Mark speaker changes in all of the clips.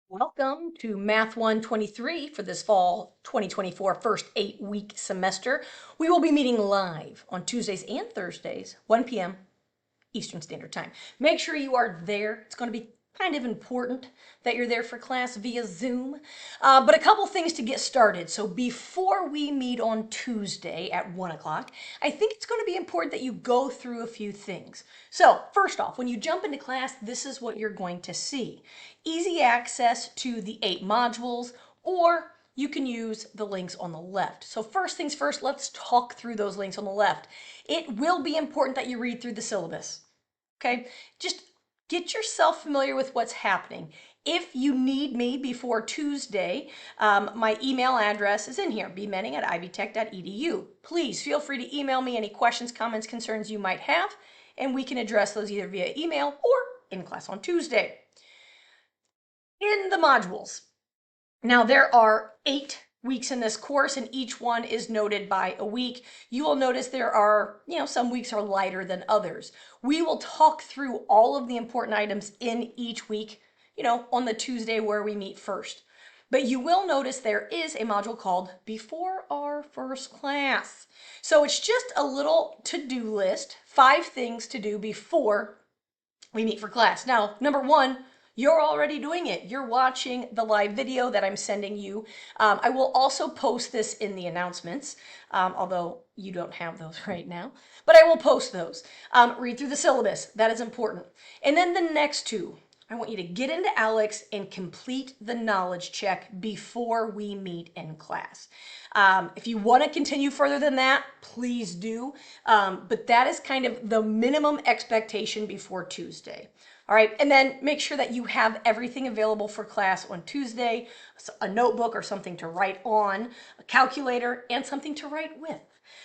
Speaker 1: Welcome to Math 123 for this fall 2024 first 8-week semester. We will be meeting live on Tuesdays and Thursdays, 1 p.m. Eastern Standard Time. Make sure you are there. It's going to be kind of important that you're there for class via Zoom. But a couple things to get started. So before we meet on Tuesday at 1 o'clock, I think it's going to be important that you go through a few things. So first off, when you jump into class, this is what you're going to see. Easy access to the 8 modules, or you can use the links on the left. So first things first, let's talk through those links on the left. It will be important that you read through the syllabus. Okay, just get yourself familiar with what's happening. If you need me before Tuesday, my email address is in here, bmenning@ivytech.edu. Please feel free to email me any questions, comments, concerns you might have, and we can address those either via email or in class on Tuesday. In the modules, now there are 8 weeks in this course, and each one is noted by a week. You will notice there are, some weeks are lighter than others. We will talk through all of the important items in each week, on the Tuesday where we meet first. But you will notice there is a module called Before Our First Class. So it's just a little to-do list, 5 things to do before we meet for class. Now, number 1, you're already doing it. You're watching the live video that I'm sending you. I will also post this in the announcements, although you don't have those right now, but I will post those. Read through the syllabus. That is important. And then the next 2, I want you to get into Alex and complete the knowledge check before we meet in class. If you want to continue further than that, please do. But that is kind of the minimum expectation before Tuesday. All right, and then make sure that you have everything available for class on Tuesday, a notebook or something to write on, a calculator, and something to write with.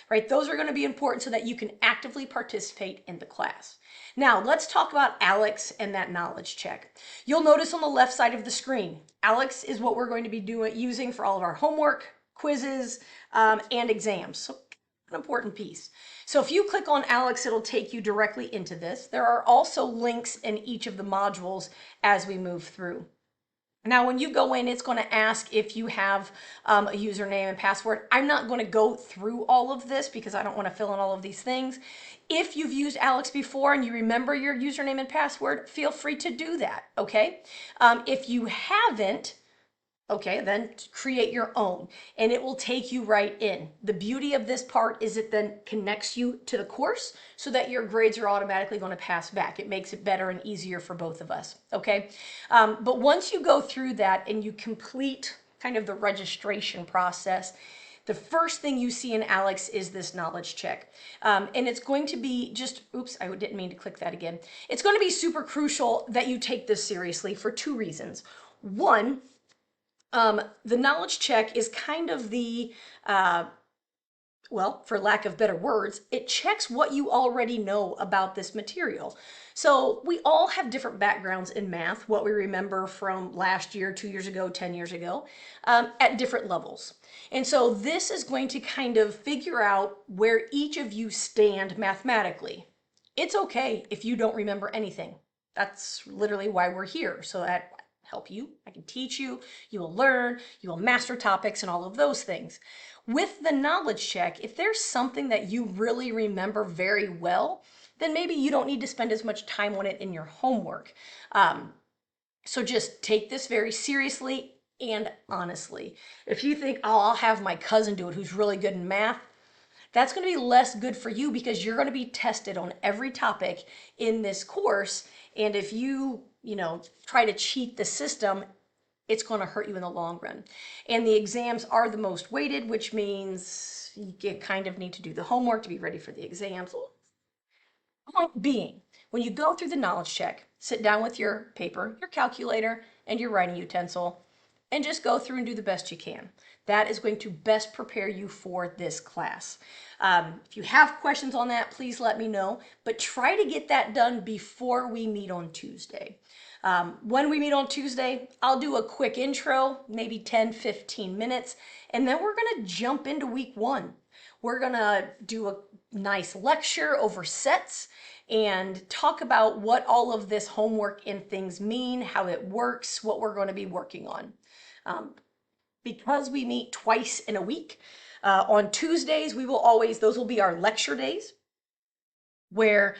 Speaker 1: Right, those are going to be important so that you can actively participate in the class. Now, let's talk about Alex and that knowledge check. You'll notice on the left side of the screen, Alex is what we're going to be using for all of our homework, quizzes, and exams. So an important piece. So if you click on Alex, it'll take you directly into this. There are also links in each of the modules as we move through. Now, when you go in, it's going to ask if you have a username and password. I'm not going to go through all of this because I don't want to fill in all of these things. If you've used Alex before and you remember your username and password, feel free to do that, okay? If you haven't, okay, then create your own, and it will take you right in. The beauty of this part is it then connects you to the course so that your grades are automatically going to pass back. It makes it better and easier for both of us, okay? But once you go through that and you complete kind of the registration process, the first thing you see in Alex is this knowledge check. And it's going to be just, oops, I didn't mean to click that again. It's going to be super crucial that you take this seriously for 2 reasons. One, the knowledge check is kind of the, well, for lack of better words, it checks what you already know about this material. So we all have different backgrounds in math, what we remember from last year, 2 years ago, 10 years ago, at different levels. And so this is going to kind of figure out where each of you stand mathematically. It's okay if you don't remember anything. That's literally why we're here, so that help you, I can teach you, you will learn, you will master topics and all of those things. With the knowledge check, if there's something that you really remember very well, then maybe you don't need to spend as much time on it in your homework. So just take this very seriously and honestly. If you think, oh, I'll have my cousin do it who's really good in math, that's going to be less good for you because you're going to be tested on every topic in this course. And if you try to cheat the system, it's going to hurt you in the long run. And the exams are the most weighted, which means you kind of need to do the homework to be ready for the exams. Point being, when you go through the knowledge check, sit down with your paper, your calculator, and your writing utensil, and just go through and do the best you can. That is going to best prepare you for this class. If you have questions on that, please let me know, but try to get that done before we meet on Tuesday. When we meet on Tuesday, I'll do a quick intro, maybe 10-15 minutes, and then we're going to jump into week 1. We're going to do a nice lecture over sets, and talk about what all of this homework and things mean, how it works, what we're going to be working on. Because we meet twice in a week, on Tuesdays, those will be our lecture days, where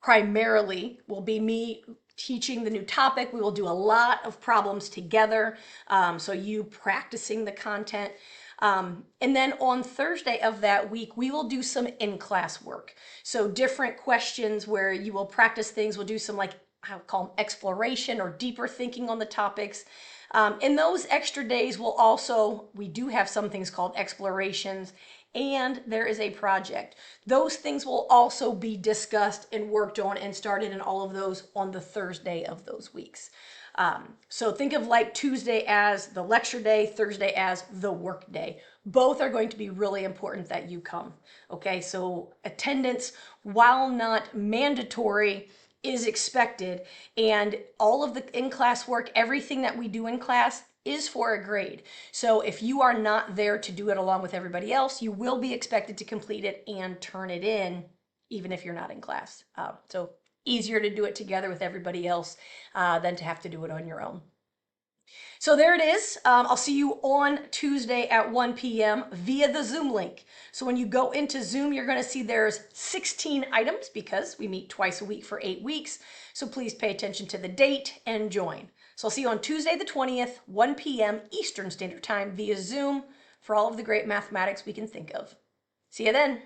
Speaker 1: primarily will be me teaching the new topic. We will do a lot of problems together, so you practicing the content. And then on Thursday of that week, we will do some in-class work. So different questions where you will practice things. We'll do some, like, I would call them exploration or deeper thinking on the topics. In those extra days, we do have some things called explorations, and there is a project. Those things will also be discussed and worked on and started in all of those on the Thursday of those weeks. So think of like Tuesday as the lecture day, Thursday as the work day. Both are going to be really important that you come. Okay, so attendance, while not mandatory, is expected, and all of the in-class work, everything that we do in class is for a grade. So if you are not there to do it along with everybody else, you will be expected to complete it and turn it in, even if you're not in class. So easier to do it together with everybody else than to have to do it on your own. So there it is. I'll see you on Tuesday at 1 p.m. via the Zoom link. So when you go into Zoom, you're going to see there's 16 items because we meet twice a week for 8 weeks. So please pay attention to the date and join. So I'll see you on Tuesday the 20th, 1 p.m. Eastern Standard Time via Zoom for all of the great mathematics we can think of. See you then.